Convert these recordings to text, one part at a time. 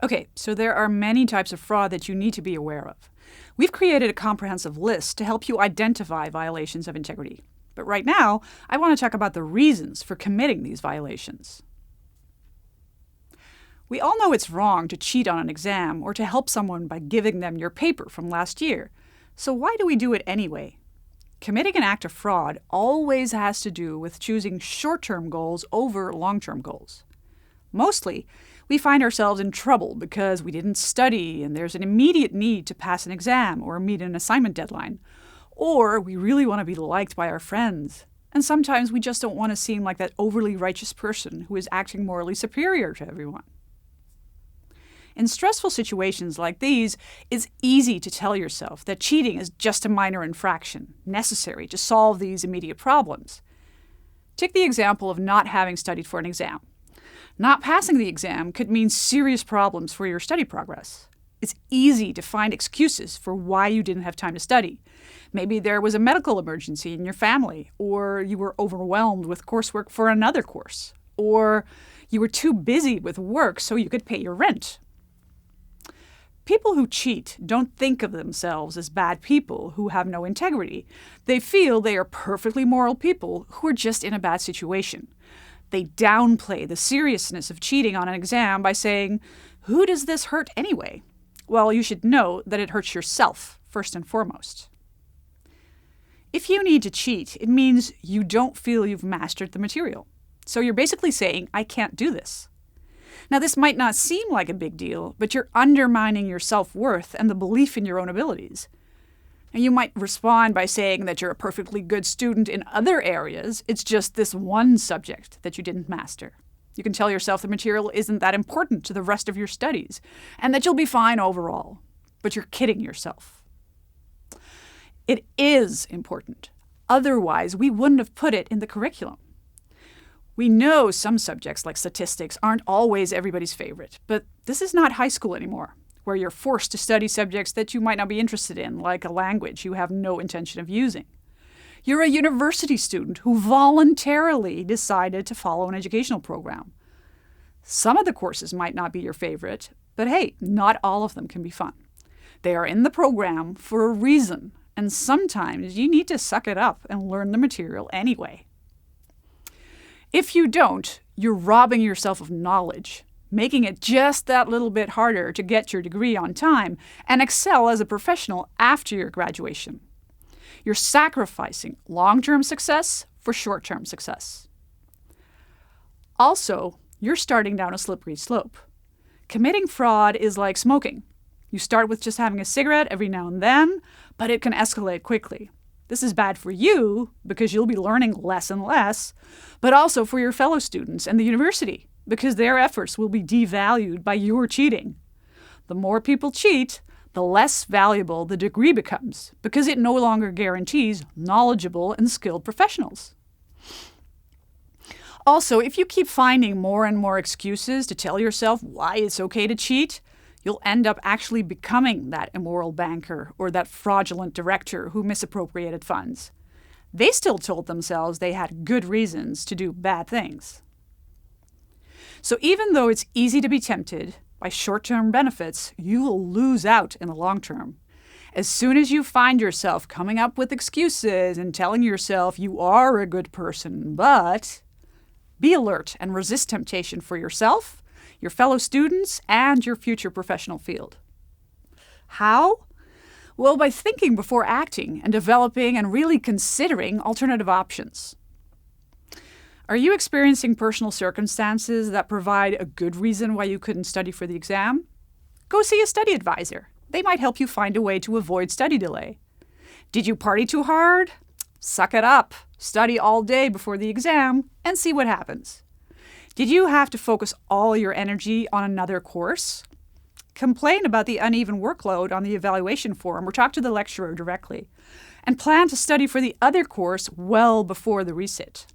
Okay, so there are many types of fraud that you need to be aware of. We've created a comprehensive list to help you identify violations of integrity. But right now, I want to talk about the reasons for committing these violations. We all know it's wrong to cheat on an exam or to help someone by giving them your paper from last year. So why do we do it anyway? Committing an act of fraud always has to do with choosing short-term goals over long-term goals. Mostly, we find ourselves in trouble because we didn't study and there's an immediate need to pass an exam or meet an assignment deadline. Or we really want to be liked by our friends. And sometimes we just don't want to seem like that overly righteous person who is acting morally superior to everyone. In stressful situations like these, it's easy to tell yourself that cheating is just a minor infraction, necessary to solve these immediate problems. Take the example of not having studied for an exam. Not passing the exam could mean serious problems for your study progress. It's easy to find excuses for why you didn't have time to study. Maybe there was a medical emergency in your family, or you were overwhelmed with coursework for another course, or you were too busy with work so you could pay your rent. People who cheat don't think of themselves as bad people who have no integrity. They feel they are perfectly moral people who are just in a bad situation. They downplay the seriousness of cheating on an exam by saying, "Who does this hurt anyway?" Well, you should know that it hurts yourself, first and foremost. If you need to cheat, it means you don't feel you've mastered the material. So you're basically saying, "I can't do this." Now, this might not seem like a big deal, but you're undermining your self-worth and the belief in your own abilities. And you might respond by saying that you're a perfectly good student in other areas. It's just this one subject that you didn't master. You can tell yourself the material isn't that important to the rest of your studies and that you'll be fine overall. But you're kidding yourself. It is important. Otherwise, we wouldn't have put it in the curriculum. We know some subjects like statistics aren't always everybody's favorite, but this is not high school anymore, where you're forced to study subjects that you might not be interested in, like a language you have no intention of using. You're a university student who voluntarily decided to follow an educational program. Some of the courses might not be your favorite, but hey, not all of them can be fun. They are in the program for a reason, and sometimes you need to suck it up and learn the material anyway. If you don't, you're robbing yourself of knowledge, making it just that little bit harder to get your degree on time and excel as a professional after your graduation. You're sacrificing long-term success for short-term success. Also, you're starting down a slippery slope. Committing fraud is like smoking. You start with just having a cigarette every now and then, but it can escalate quickly. This is bad for you because you'll be learning less and less, but also for your fellow students and the university because their efforts will be devalued by your cheating. The more people cheat, the less valuable the degree becomes because it no longer guarantees knowledgeable and skilled professionals. Also, if you keep finding more and more excuses to tell yourself why it's okay to cheat, you'll end up actually becoming that immoral banker or that fraudulent director who misappropriated funds. They still told themselves they had good reasons to do bad things. So even though it's easy to be tempted by short-term benefits, you will lose out in the long term. As soon as you find yourself coming up with excuses and telling yourself you are a good person, but be alert and resist temptation for yourself, your fellow students, and your future professional field. How? Well, by thinking before acting and developing and really considering alternative options. Are you experiencing personal circumstances that provide a good reason why you couldn't study for the exam? Go see a study advisor. They might help you find a way to avoid study delay. Did you party too hard? Suck it up. Study all day before the exam and see what happens. Did you have to focus all your energy on another course? Complain about the uneven workload on the evaluation form or talk to the lecturer directly. And plan to study for the other course well before the resit.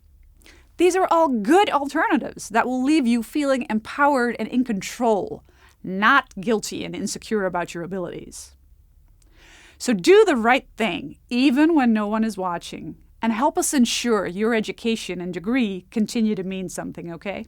These are all good alternatives that will leave you feeling empowered and in control, not guilty and insecure about your abilities. So do the right thing, even when no one is watching, and help us ensure your education and degree continue to mean something, okay?